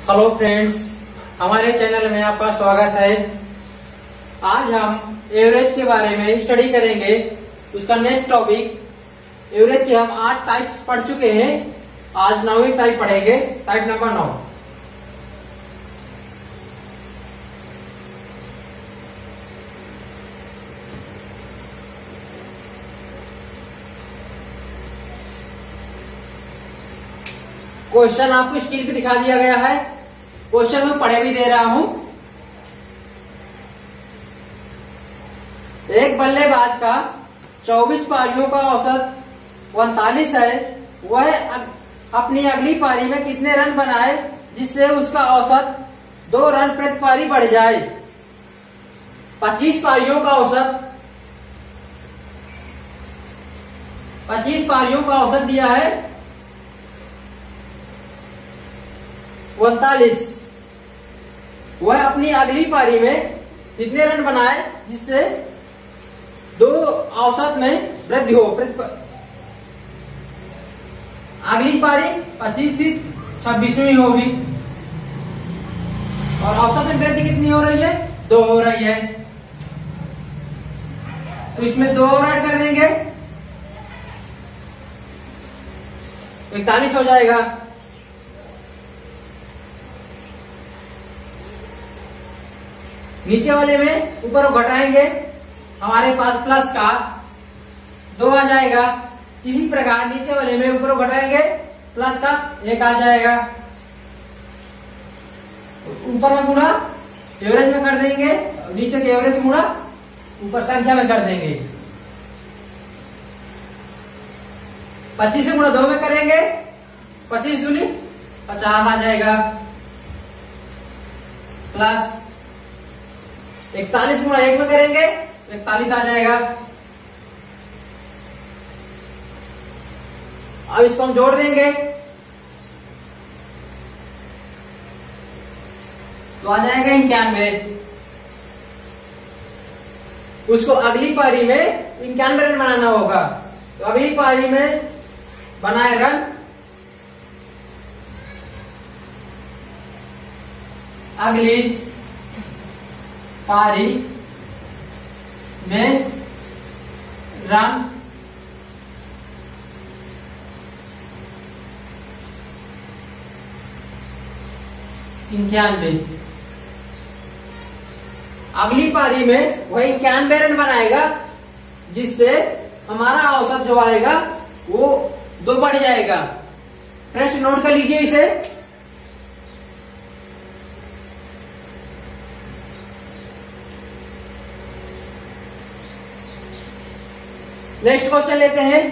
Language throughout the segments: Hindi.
हेलो फ्रेंड्स, हमारे चैनल में आपका स्वागत है। आज हम एवरेज के बारे में स्टडी करेंगे। उसका नेक्स्ट टॉपिक एवरेज के हम 8 टाइप्स पढ़ चुके हैं। आज 9वीं टाइप पढ़ेंगे, टाइप नंबर 9। क्वेश्चन आपको स्क्रीन पे दिखा दिया गया है। क्वेश्चन में पढ़े भी दे रहा हूं। एक बल्लेबाज का 24 पारियों का औसत 39 है। वह अपनी अगली पारी में कितने रन बनाए जिससे उसका औसत 2 रन प्रति पारी बढ़ जाए। 25 पारियों का औसत दिया है 39। वह अपनी अगली पारी में कितने रन बनाए जिससे 2 औसत में वृद्धि हो। अगली पारी 25 थी, 26वीं होगी और औसत में वृद्धि कितनी हो रही है? 2 हो रही है। तो इसमें 2 और ऐड कर देंगे, 41 हो जाएगा। नीचे वाले में ऊपर घटाएंगे, हमारे पास प्लस का 2 आ जाएगा। इसी प्रकार नीचे वाले में ऊपर घटाएंगे, प्लस का 1 आ जाएगा। ऊपर में गुणा एवरेज में कर देंगे, नीचे के एवरेज गुणा ऊपर संख्या में कर देंगे। 25 से गुणा 2 में करेंगे, 25 दूनी 50 आ जाएगा। प्लस 41 गुणा 1 में करेंगे, 41 आ जाएगा। अब इसको हम जोड़ देंगे तो आ जाएगा 91। उसको अगली पारी में 91 रन बनाना होगा। तो अगली पारी में बनाए रन, अगली पारी में रन 91। अगली पारी में वह 91 रन बनाएगा जिससे हमारा औसत जो आएगा वो 2 बढ़ जाएगा। फ्रेंड्स नोट कर लीजिए इसे। नेक्स्ट क्वेश्चन लेते हैं।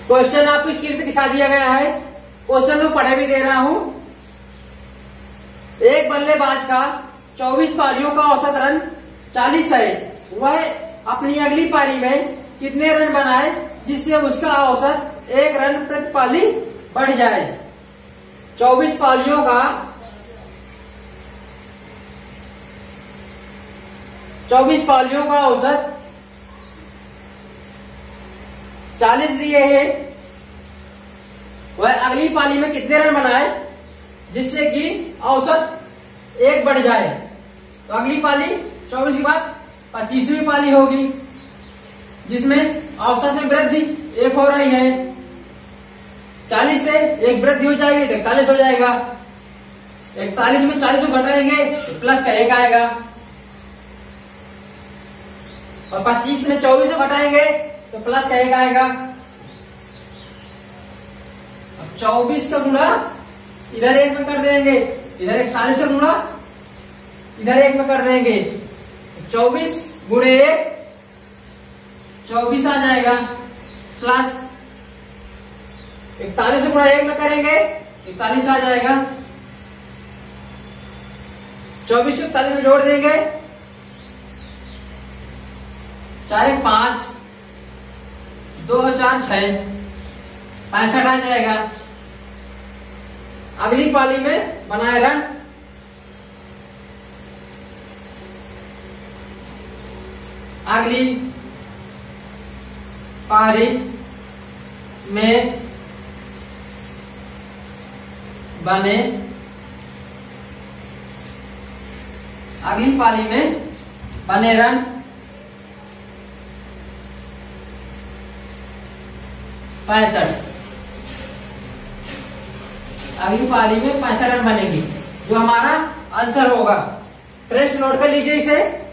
क्वेश्चन आपको स्क्रीन पे दिखा दिया गया है। क्वेश्चन में पढ़े भी दे रहा हूं। एक बल्लेबाज का 24 पारियों का औसत रन 40 है। वह अपनी अगली पारी में कितने रन बनाए जिससे उसका औसत 1 रन प्रति पारी बढ़ जाए। 24 पारियों का 24 पारियों का औसत 40 दिए है। वह अगली पारी में कितने रन बनाए जिससे कि औसत 1 बढ़ जाए। तो अगली पाली 24 के बाद 25वीं पाली होगी जिसमें औसत में वृद्धि 1 हो रही है। 40 से 1 वृद्धि हो जाएगी तो 41 हो जाएगा। 41 में 40 को घटाएंगे तो प्लस का 1 आएगा और 25 में 24 को घटाएंगे तो प्लस का 1 आएगा। 24 का गुणा इधर 1 में कर देंगे, इधर 41 से गुणा इधर 1 में कर देंगे। 24 गुणे 1 24 आ जाएगा। प्लस 41 से गुणा 1 में करेंगे 41 आ जाएगा। 24 को 41 में जोड़ देंगे 4 1 5, 2 4 6, 65 आ जाएगा। अगली पाली में बनाए रन। अगली पारी में बने, अगली पाली में बने रन 65। अगली पारी में 65 रन बनेगी, जो हमारा आंसर होगा। फ्रेंड्स नोट कर लीजिए इसे।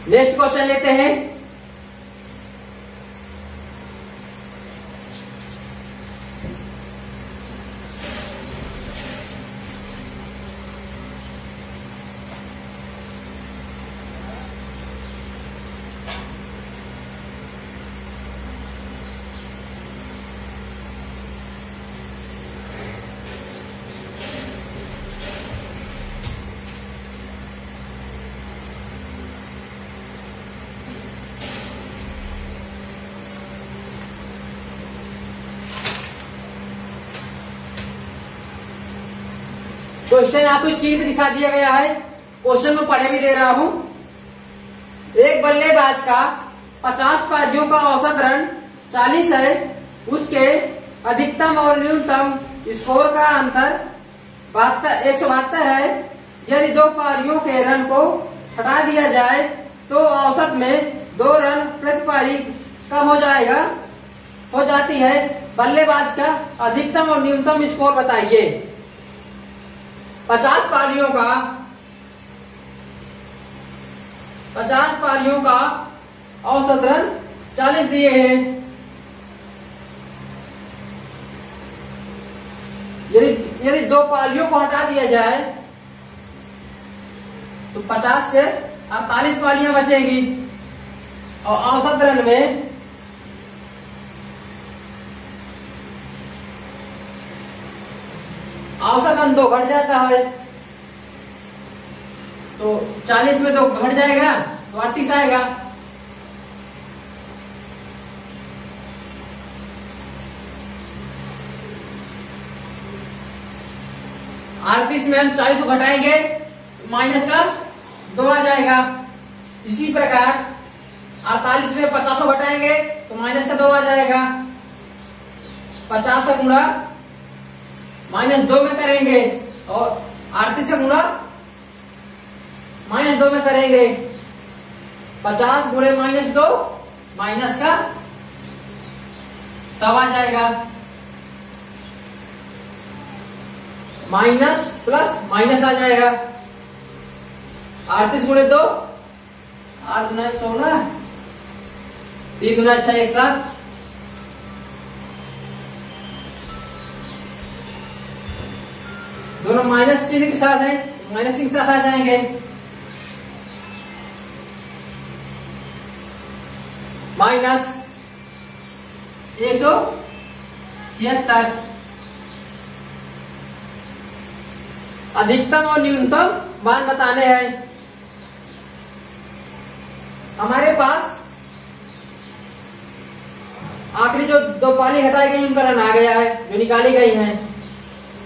नेक्स्ट क्वेश्चन लेते हैं। क्वेश्चन आपको स्क्रीन पे दिखा दिया गया है। क्वेश्चन में पढ़े भी दे रहा हूं। एक बल्लेबाज का 50 पारियों का औसत रन 40 है। उसके अधिकतम और न्यूनतम स्कोर का अंतर 172 है। यदि 2 पारियों के रन को हटा दिया जाए तो औसत में 2 रन प्रति पारी कम हो जाती है। बल्लेबाज का अधिकतम और न्यूनतम स्कोर बताइए। 50 पारियों का औसत रन 40 दिए हैं। यदि 2 पारियों को हटा दिया जाए तो 50 से 48 पारियां बचेगी और औसत रन में औसत रन 2 घट जाता है। तो 40 में 2 घट जाएगा तो 38 आएगा। अड़तीस में हम 40 को घटाएंगे तो माइनस का 2 आ जाएगा। इसी प्रकार 48 में 50 को घटाएंगे तो माइनस का 2 आ जाएगा। 50 का गुणा -2 में करेंगे और 38 का गुणा -2 में करेंगे। 50 गुणे -2 माइनस का 100 आ जाएगा। माइनस प्लस माइनस आ जाएगा। 38 गुणे 2 8 गुना 16, 3 गुना 6 एक साथ, दोनों माइनस चिन्ह के साथ है, माइनस चिन्ह के साथ आ जाएंगे। माइनस 176। अधिकतम और न्यूनतम मान बताने हैं। हमारे पास आखिरी जो 2 पाली हटाई गई उनका रन आ गया है, जो निकाली गई हैं।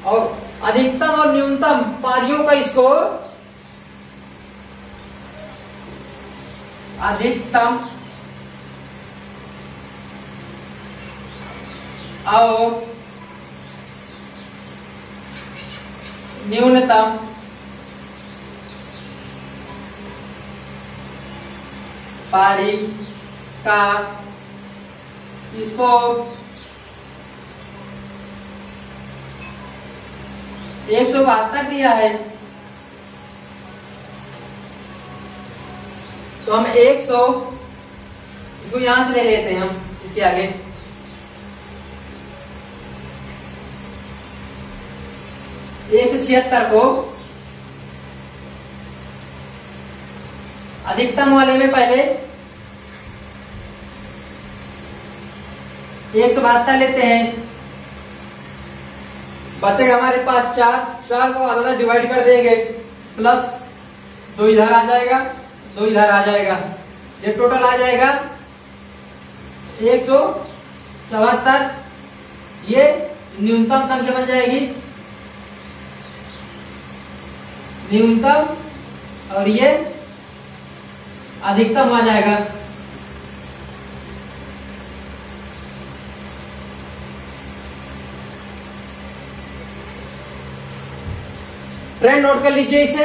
और अधिकतम और न्यूनतम पारियों का स्कोर, अधिकतम और न्यूनतम पारी का स्कोर 172 दिया है। तो हम 100 इसको यहां से ले लेते हैं, हम इसके आगे 176 को अधिकतम वाले में पहले 172 लेते हैं। बचेगा हमारे पास 4, 4 को आधा डिवाइड कर देंगे, प्लस 2 इधर आ जाएगा, 2 इधर आ जाएगा, ये टोटल आ जाएगा 174। ये न्यूनतम संख्या बन जाएगी, न्यूनतम, और ये अधिकतम आ जाएगा। फ्रेंड नोट कर लीजिए इसे।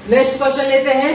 नेक्स्ट क्वेश्चन लेते हैं।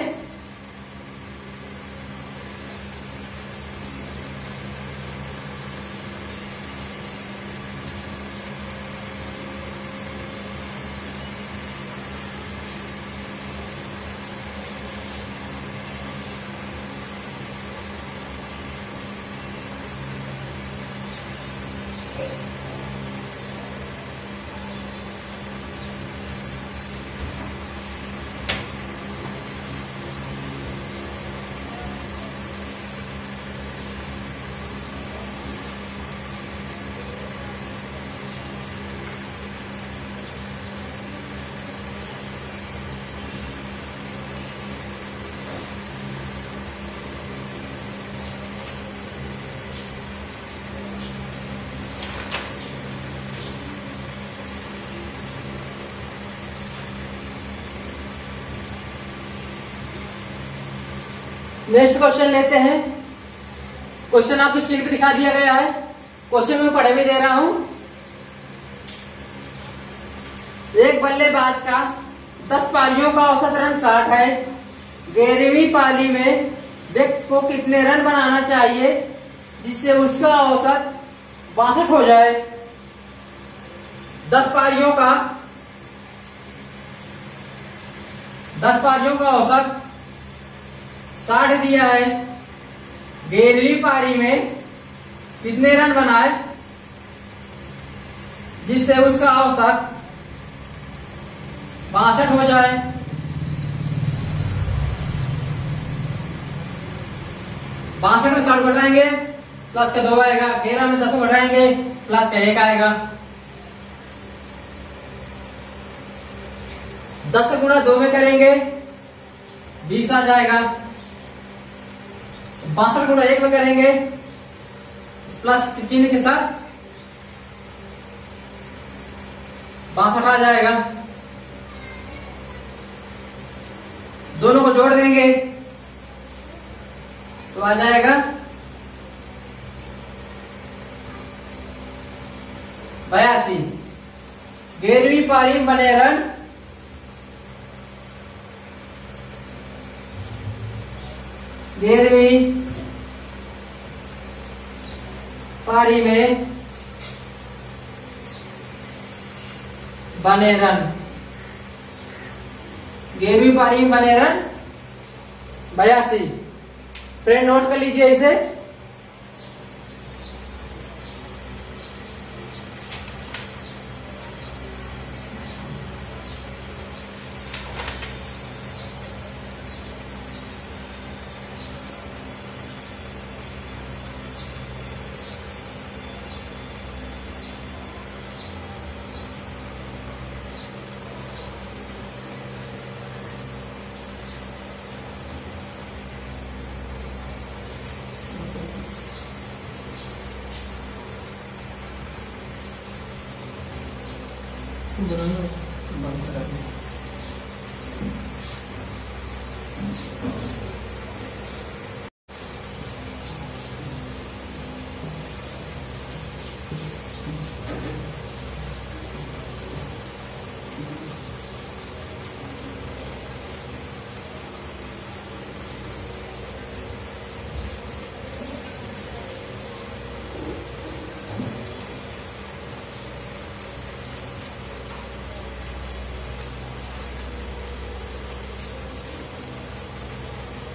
नेक्स्ट क्वेश्चन लेते हैं। क्वेश्चन आपको स्क्रीन पे दिखा दिया गया है। क्वेश्चन में पढ़े भी दे रहा हूं। एक बल्लेबाज का 10 पारियों का औसत रन 60 है। 11वीं पारी में व्यक्ति को कितने रन बनाना चाहिए जिससे उसका औसत 62 हो जाए? 10 पारियों का औसत 60 दिया है। 11वीं पारी में कितने रन बनाए जिससे उसका औसत 62 हो जाए? बासठ में 60 घटाएंगे, प्लस का 2 आएगा। 11 में 10 घटाएंगे, प्लस का 1 आएगा। 10 गुणा 2 में करेंगे, 20 आ जाएगा। 62 गुणा 1 में करेंगे, प्लस चिन्ह के साथ 62 आ जाएगा। दोनों को जोड़ देंगे तो आ जाएगा 82। 11वीं पारी में बने रन 11वीं पारी में बने रन 11वीं पारी में बने रन 82। फ्रेंड नोट कर लीजिए इसे।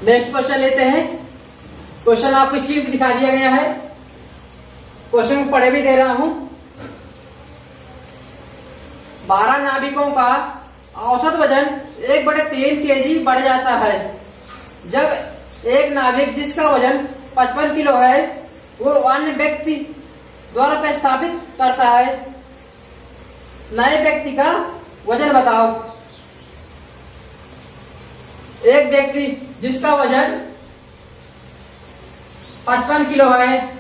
नेक्स्ट क्वेश्चन लेते हैं। क्वेश्चन आपको स्क्रीन पर दिखा दिया गया है। क्वेश्चन को पढ़े भी दे रहा हूं। 12 नाविकों का औसत वजन 1/3 kg बढ़ जाता है जब एक नाविक जिसका वजन 55 किलो है वो अन्य व्यक्ति द्वारा प्रतिस्थापित करता है। नए व्यक्ति का वजन बताओ। एक व्यक्ति जिसका वजन 55 किलो है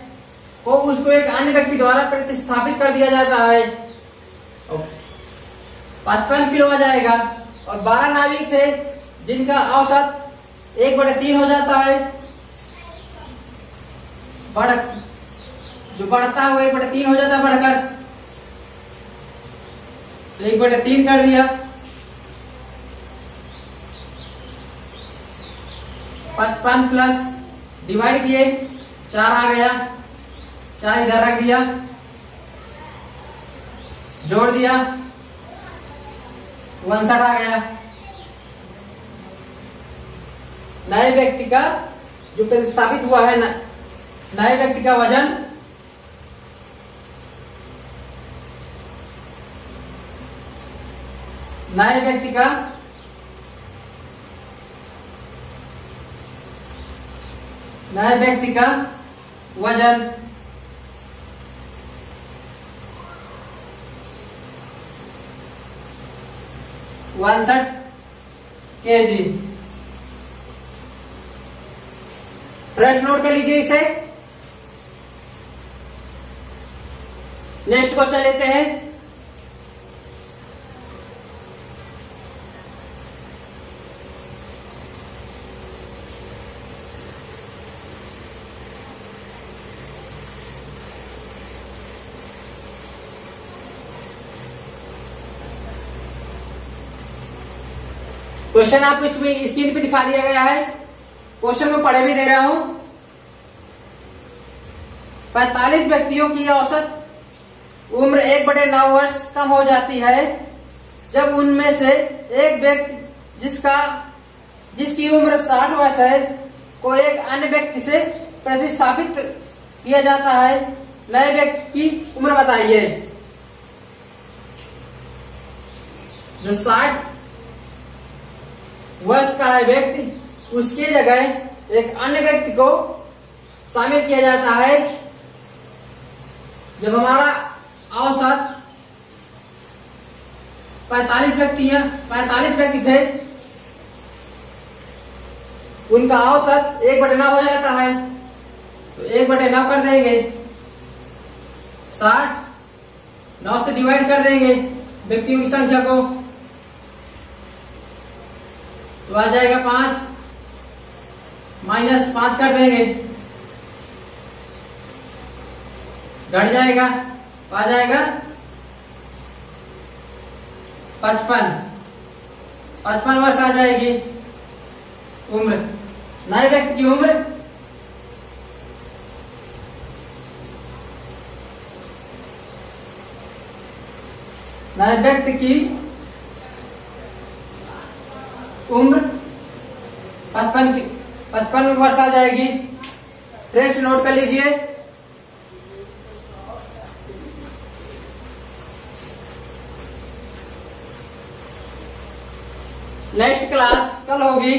वो उसको एक अन्य व्यक्ति द्वारा प्रतिस्थापित कर दिया जाता है, 55 किलो आ जाएगा। और 12 नाविक थे जिनका औसत 1/3 हो जाता है, जो बढ़ता है वो 1/3 हो जाता है बढ़कर, तो 1/3 कर दिया। 55 प्लस डिवाइड किए 4 आ गया, 4 इधर रख दिया, जोड़ दिया 59 आ गया। नए व्यक्ति का जो प्रतिस्थापित हुआ है नए व्यक्ति का वजन नए व्यक्ति का वजन 61 kg। प्रश्न नोट कर लीजिए इसे। नेक्स्ट क्वेश्चन लेते हैं। क्वेश्चन आपको इसमें स्क्रीन पे दिखा दिया गया है। क्वेश्चन में पढ़े भी दे रहा हूं। 45 व्यक्तियों की औसत उम्र 1/9 वर्ष कम हो जाती है जब उनमें से एक व्यक्ति जिसकी उम्र 60 वर्ष है को एक अन्य व्यक्ति से प्रतिस्थापित किया जाता है। नए व्यक्ति की उम्र बताइए। जो 60 वर्ष का है व्यक्ति, उसके जगह एक अन्य व्यक्ति को शामिल किया जाता है। जब हमारा औसत 45 व्यक्ति थे, उनका औसत 1/9 हो जाता है, तो 1/9 कर देंगे। 60 9 से डिवाइड कर देंगे व्यक्तियों की संख्या को, तो आ जाएगा 5, -5 कर देंगे, घट जाएगा, आ जाएगा 55 वर्ष आ जाएगी उम्र। नए व्यक्ति की उम्र नए व्यक्ति की उम्र 55 वर्ष आ जाएगी। फ्रेंड्स नोट कर लीजिए। नेक्स्ट क्लास कल होगी।